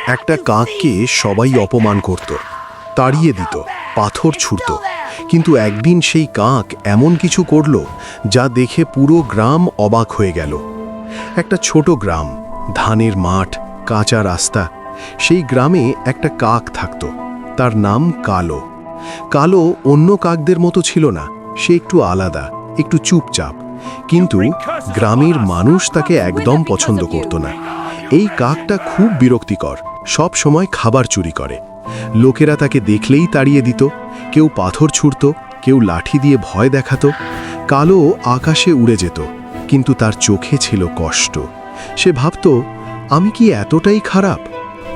একটা কাককে সবাই অপমান করত, তাড়িয়ে দিত, পাথর ছুঁড়ত। কিন্তু একদিন সেই কাক এমন কিছু করল যা দেখে পুরো গ্রাম অবাক হয়ে গেল। একটা ছোট গ্রাম, ধানের মাঠ, কাঁচা রাস্তা। সেই গ্রামে একটা কাক থাকত, তার নাম কালো। কালো অন্য কাকদের মতো ছিল না, সে একটু আলাদা, একটু চুপচাপ। কিন্তু গ্রামের মানুষ তাকে একদম পছন্দ করত না। এই কাকটা খুব বিরক্তিকর, সব সময় খাবার চুরি করে। লোকেরা তাকে দেখলেই তাড়িয়ে দিত, কেউ পাথর ছুঁড়ত, কেউ লাঠি দিয়ে ভয় দেখাতো। কালো আকাশে উড়ে যেত, কিন্তু তার চোখে ছিল কষ্ট। সে ভাবত, আমি কি এতটাই খারাপ?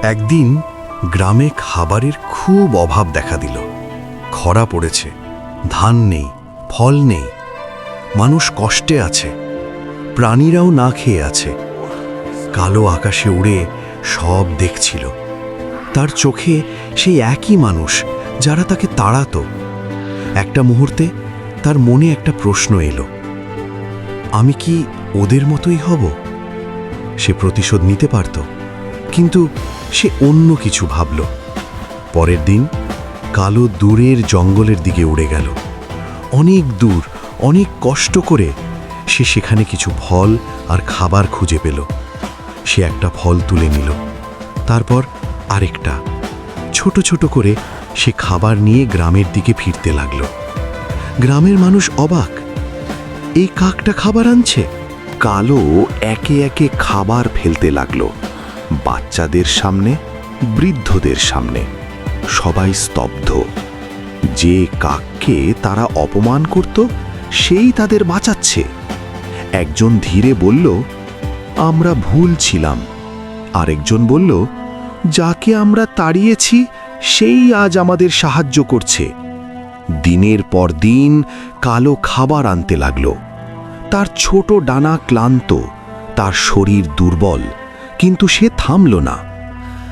একদিন গ্রামে খাবারের খুব অভাব দেখা দিল। খরা পড়েছে, ধান নেই, ফল নেই, মানুষ কষ্টে আছে, প্রাণীরাও না খেয়ে আছে। কালো আকাশে উড়ে সব দেখছিল। তার চোখে সেই একই মানুষ যারা তাকে তাড়াতো। একটা মুহূর্তে তার মনে একটা প্রশ্ন এলো, আমি কি ওদের মতোই হব? সে প্রতিশোধ নিতে পারত, কিন্তু সে অন্য কিছু ভাবল। পরের দিন কালো দূরের জঙ্গলের দিকে উড়ে গেল। অনেক দূর, অনেক কষ্ট করে সে সেখানে কিছু ফল আর খাবার খুঁজে পেল। সে একটা ফল তুলে নিল, তারপর আরেকটা। ছোট ছোট করে সে খাবার নিয়ে গ্রামের দিকে ফিরতে লাগল। গ্রামের মানুষ অবাক, এই কাকটা খাবার আনছে। কালো একে একে খাবার ফেলতে লাগলো, বাচ্চাদের সামনে, বৃদ্ধদের সামনে। সবাই স্তব্ধ। যে কাককে তারা অপমান করত সেই তাদের বাঁচাচ্ছে। একজন ধীরে বলল, আমরা ভুল ছিলাম। আরেকজন বলল, যাকে আমরা তাড়িয়েছি সেই আজ আমাদের সাহায্য করছে। দিনের পর দিন কালো খাবার আনতে লাগলো। তার ছোট ডানা ক্লান্ত, তার শরীর দুর্বল, কিন্তু সে থামল না।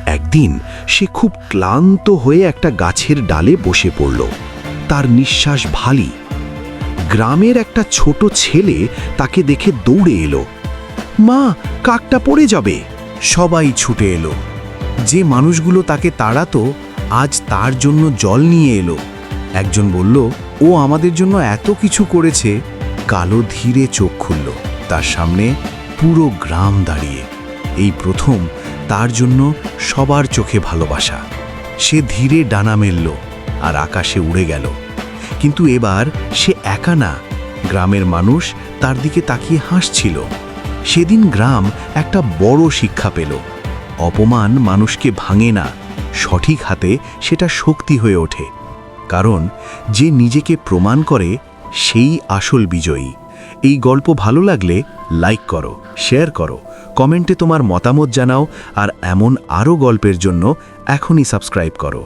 একদিন সে খুব ক্লান্ত হয়ে একটা গাছের ডালে বসে পড়ল। তার নিঃশ্বাস ভারী। গ্রামের একটা ছোট ছেলে তাকে দেখে দৌড়ে এলো। মা, কাকটা পড়ে যাবে। সবাই ছুটে এলো। যে মানুষগুলো তাকে তাড়াতো আজ তার জন্য জল নিয়ে এলো। একজন বলল, ও আমাদের জন্য এত কিছু করেছে। কালো ধীরে চোখ খুলল। তার সামনে পুরো গ্রাম দাঁড়িয়ে। এই প্রথম তার জন্য সবার চোখে ভালোবাসা। সে ধীরে ডানা মেলল আর আকাশে উড়ে গেল। কিন্তু এবার সে একা না, গ্রামের মানুষ তার দিকে তাকিয়ে হাসছিল। সেদিন গ্রাম একটা বড় শিক্ষা পেল, অপমান মানুষকে ভাঙে না, সঠিক হাতে সেটা শক্তি হয়ে ওঠে। কারণ যে নিজেকে প্রমাণ করে সেই আসল বিজয়ী। এই গল্প ভালো লাগলে লাইক করো, শেয়ার করো, কমেন্টে তোমার মতামত জানাও। আর এমন আরও গল্পের জন্য এখনই সাবস্ক্রাইব করো।